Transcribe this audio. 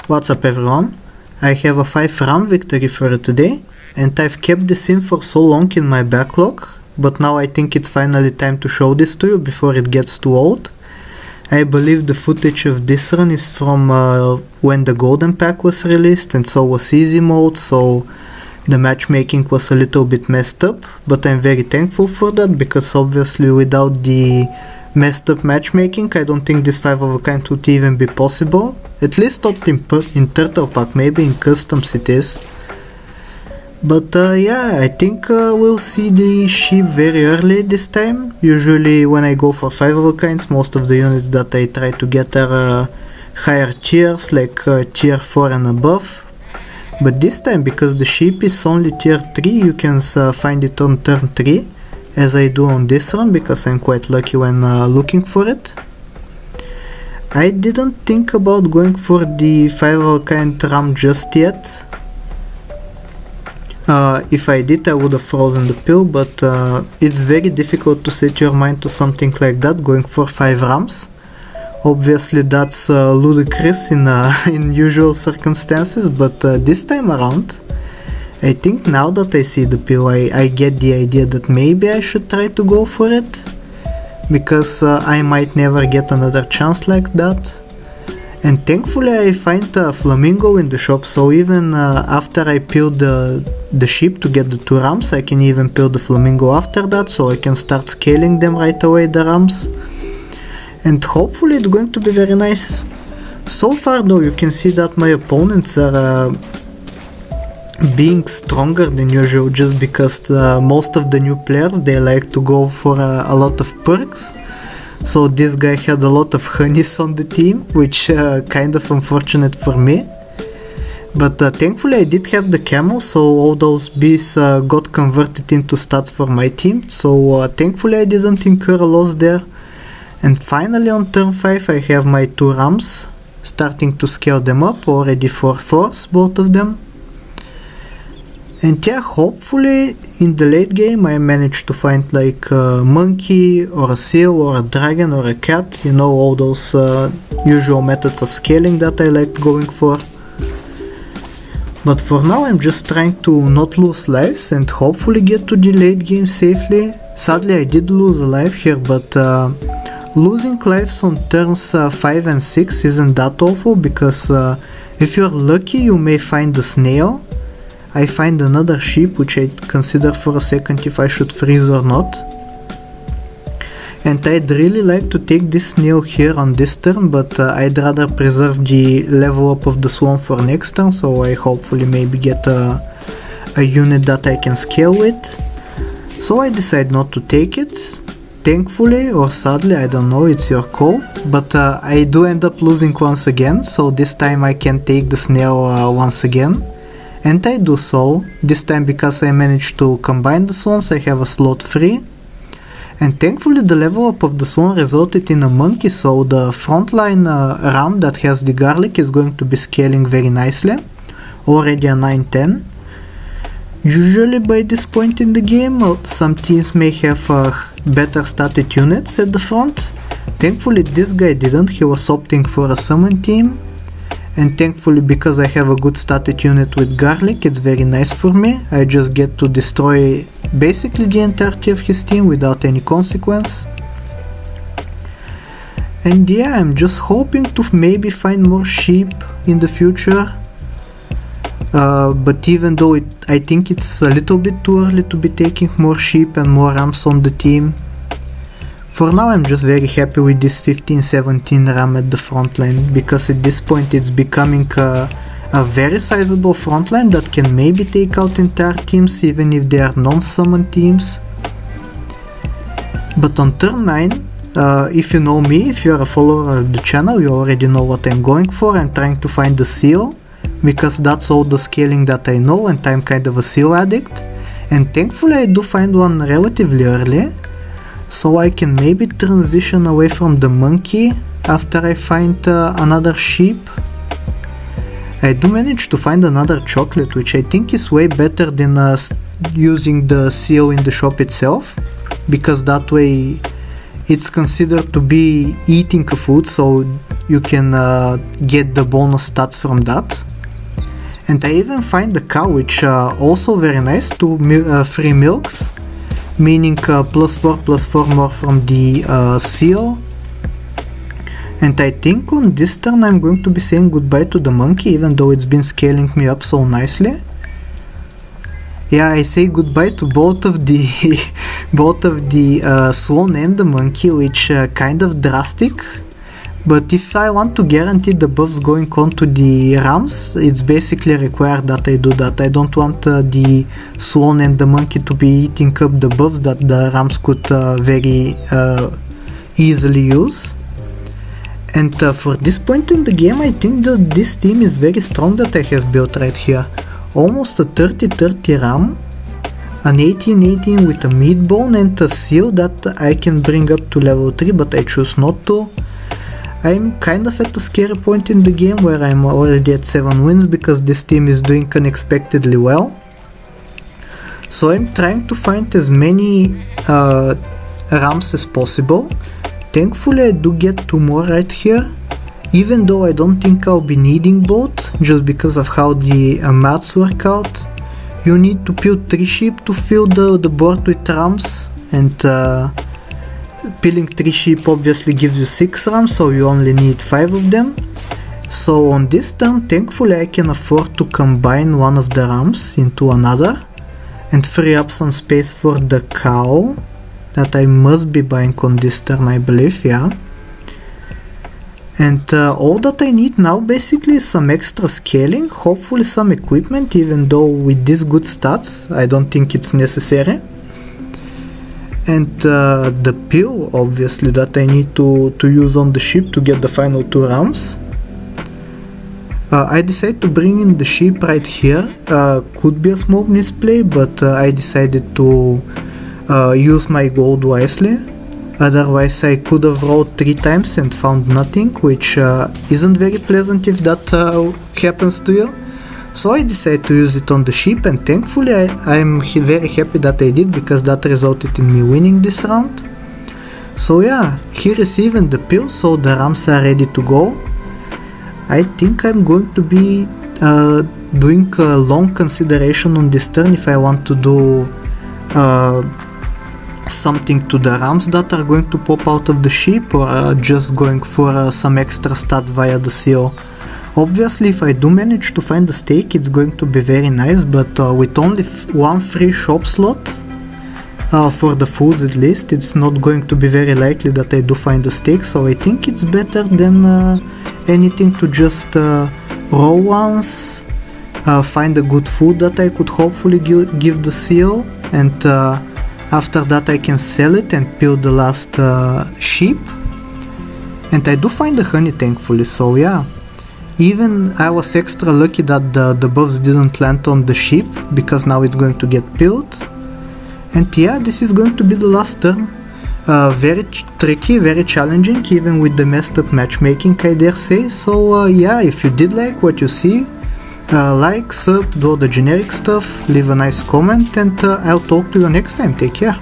What's up everyone? I have a 5 RAM victory for you today, and I've kept this in for so long in my backlog, but now I think it's finally time to show this to you before it gets too old. I believe the footage of this run is from when the golden pack was released, and so was easy mode, so the matchmaking was a little bit messed up, but I'm very thankful for that, because obviously without the messed up matchmaking I don't think this 5 of a kind would even be possible. At least not in Turtle Pack, maybe in customs it is. But yeah, I think we'll see the sheep very early this time. Usually when I go for 5 of a kinds, most of the units that I try to get are higher tiers, like tier 4 and above. But this time, because the sheep is only tier 3, you can find it on turn 3, as I do on this run, because I'm quite lucky when looking for it. I didn't think about going for the 5 of a kind RAM just yet. If I did, I would have frozen the pill, but it's very difficult to set your mind to something like that, going for 5 RAMs. Obviously that's ludicrous in usual circumstances, but this time around, I think now that I see the pill, I get the idea that maybe I should try to go for it, because I might never get another chance like that. And thankfully I find a flamingo in the shop, so even after I peel the sheep to get the 2 rams, I can even peel the flamingo after that, so I can start scaling them right away, the rams. And hopefully it's going to be very nice. So far though, you can see that my opponents are being stronger than usual, just because most of the new players, they like to go for a lot of perks. So this guy had a lot of honeys on the team, which kind of unfortunate for me. But thankfully I did have the camel, so all those bees got converted into stats for my team. So thankfully I didn't incur a loss there. And finally on turn 5 I have my 2 rams, starting to scale them up, already 4/4s, both of them. And yeah, hopefully in the late game I managed to find like a monkey or a seal or a dragon or a cat, you know, all those usual methods of scaling that I like going for. But for now I'm just trying to not lose lives and hopefully get to the late game safely. Sadly I did lose a life here, but losing lives on turns 5 and 6 isn't that awful, because if you're lucky you may find a snail. I find another sheep, which I consider for a second if I should freeze or not. And I'd really like to take this snail here on this turn, but I'd rather preserve the level up of the swan for next turn, so I hopefully maybe get a unit that I can scale with. So I decide not to take it. Thankfully or sadly, I don't know, it's your call, but I do end up losing once again, so this time I can take the snail once again. And I do so, this time because I managed to combine the swans, I have a slot free. And thankfully the level up of the swan resulted in a monkey, so the frontline ram that has the garlic is going to be scaling very nicely. Already a 9-10. Usually by this point in the game, some teams may have better statted units at the front. Thankfully this guy didn't, he was opting for a summon team. And thankfully, because I have a good statted unit with garlic, it's very nice for me. I just get to destroy basically the entirety of his team without any consequence. And yeah, I'm just hoping to maybe find more sheep in the future. But even though I think it's a little bit too early to be taking more sheep and more rams on the team. For now I'm just very happy with this 15-17 ram at the front line, because at this point it's becoming a very sizable front line that can maybe take out entire teams even if they are non-summon teams. But on turn 9, if you know me, if you are a follower of the channel, you already know what I'm going for. I'm trying to find the seal, because that's all the scaling that I know and I'm kind of a seal addict. And thankfully I do find one relatively early. So I can maybe transition away from the monkey after I find another sheep. I do manage to find another chocolate, which I think is way better than using the seal in the shop itself, because that way it's considered to be eating a food, so you can get the bonus stats from that. And I even find the cow, which also very nice, 2 free milks, meaning +4 more from the seal. And I think on this turn I'm going to be saying goodbye to the monkey, even though it's been scaling me up so nicely. Yeah, I say goodbye to both of the swan and the monkey, which kind of drastic. But if I want to guarantee the buffs going on to the rams, it's basically required that I do that. I don't want the swan and the monkey to be eating up the buffs that the rams could very easily use. And for this point in the game, I think that this team is very strong that I have built right here. Almost a 30-30 ram, an 18-18 with a meat bone and a seal that I can bring up to level 3, but I choose not to. I'm kind of at a scary point in the game where I'm already at 7 wins because this team is doing unexpectedly well. So I'm trying to find as many rams as possible. Thankfully I do get 2 more right here, even though I don't think I'll be needing both, just because of how the maths work out. You need to peel 3 sheep to fill the board with rams, and peeling 3 sheep obviously gives you 6 rams, so you only need 5 of them. So on this turn, thankfully I can afford to combine one of the rams into another and free up some space for the cow that I must be buying on this turn, I believe, yeah. And all that I need now basically is some extra scaling, hopefully some equipment, even though with these good stats I don't think it's necessary. And the pill obviously that I need to use on the sheep to get the final 2 rams. I decided to bring in the sheep right here. Could be a small misplay, but I decided to use my gold wisely. Otherwise I could have rolled 3 times and found nothing, which isn't very pleasant if that happens to you. So I decided to use it on the sheep, and thankfully I'm very happy that I did, because that resulted in me winning this round. So yeah, here is even the pill, so the rams are ready to go. I think I'm going to be doing a long consideration on this turn if I want to do something to the rams that are going to pop out of the sheep, or just going for some extra stats via the seal. Obviously if I do manage to find the steak, it's going to be very nice, but with only 1 free shop slot, for the foods at least, it's not going to be very likely that I do find the steak, so I think it's better than anything to just roll once, find a good food that I could hopefully give the seal, and after that I can sell it and peel the last sheep. And I do find the honey thankfully, so yeah. Even I was extra lucky that the buffs didn't land on the sheep, because now it's going to get peeled. And yeah, this is going to be the last turn. Very tricky, very challenging, even with the messed up matchmaking, I dare say. So yeah, if you did like what you see, like, sub, do all the generic stuff, leave a nice comment, and I'll talk to you next time. Take care.